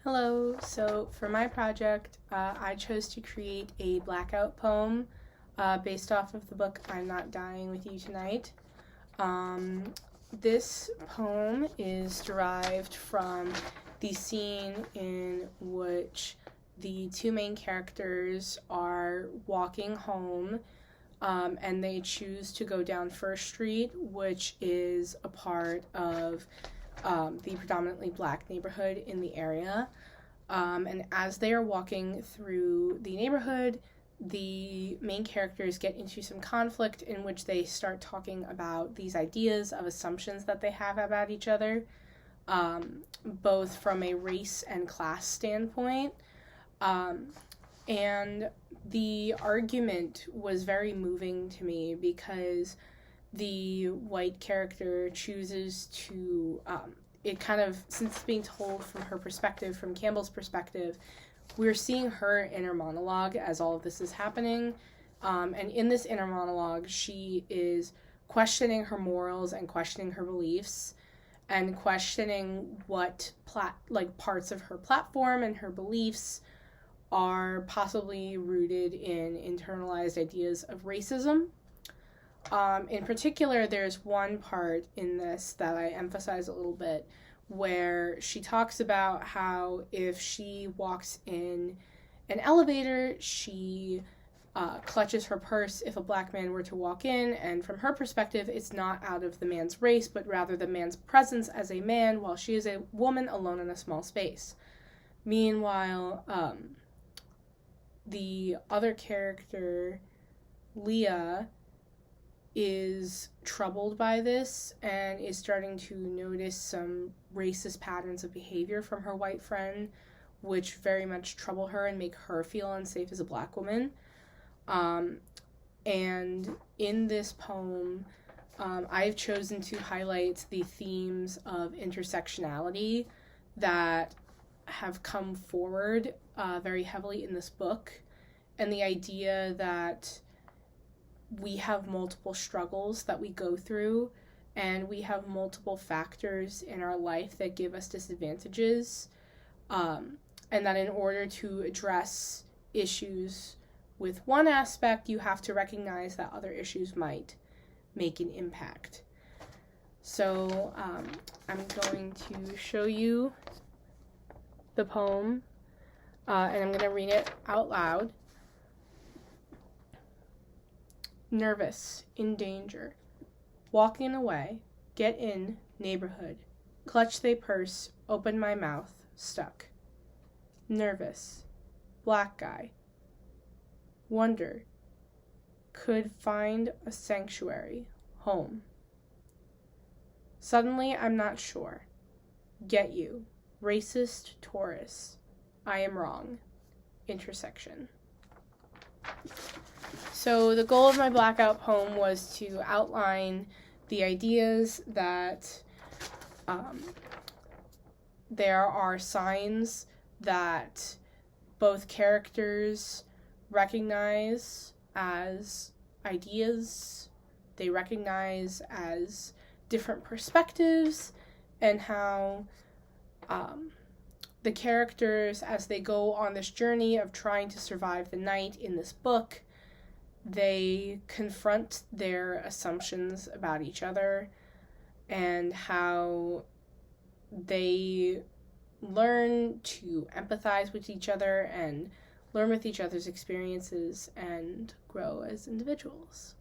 Hello. So for my project, I chose to create a blackout poem based off of the book I'm Not Dying with You Tonight. Um, this poem is derived from the scene in which the two main characters are walking home and they choose to go down First Street, which is a part of the predominantly black neighborhood in the area. And as they are walking through the neighborhood, the main characters get into some conflict in which they start talking about these ideas of assumptions that they have about each other, both from a race and class standpoint. And the argument was very moving to me because the white character chooses to it kind of, since it's being told from her perspective, from Campbell's perspective, we're seeing her inner monologue as all of this is happening. And in this inner monologue, she is questioning her morals and questioning her beliefs and questioning what parts of her platform and her beliefs are possibly rooted in internalized ideas of racism. In particular, there's one part in this that I emphasize a little bit where she talks about how if she walks in an elevator, she clutches her purse if a black man were to walk in, and from her perspective, it's not out of the man's race, but rather the man's presence as a man while she is a woman alone in a small space. Meanwhile, the other character, Leah, is troubled by this and is starting to notice some racist patterns of behavior from her white friend, which very much trouble her and make her feel unsafe as a black woman. And in this poem, I've chosen to highlight the themes of intersectionality that have come forward very heavily in this book, and the idea that we have multiple struggles that we go through, and we have multiple factors in our life that give us disadvantages, and that in order to address issues with one aspect, you have to recognize that other issues might make an impact. So I'm going to show you the poem, and I'm going to read it out loud. Nervous, in danger, walking away, get in, neighborhood, clutch they purse, open my mouth, stuck. Nervous, black guy, wonder, could find a sanctuary, home. Suddenly I'm not sure, get you, racist Taurus, I am wrong, intersection. So the goal of my blackout poem was to outline the ideas that there are signs that both characters recognize as ideas, they recognize as different perspectives, and how the characters, as they go on this journey of trying to survive the night in this book, they confront their assumptions about each other and how they learn to empathize with each other and learn with each other's experiences and grow as individuals.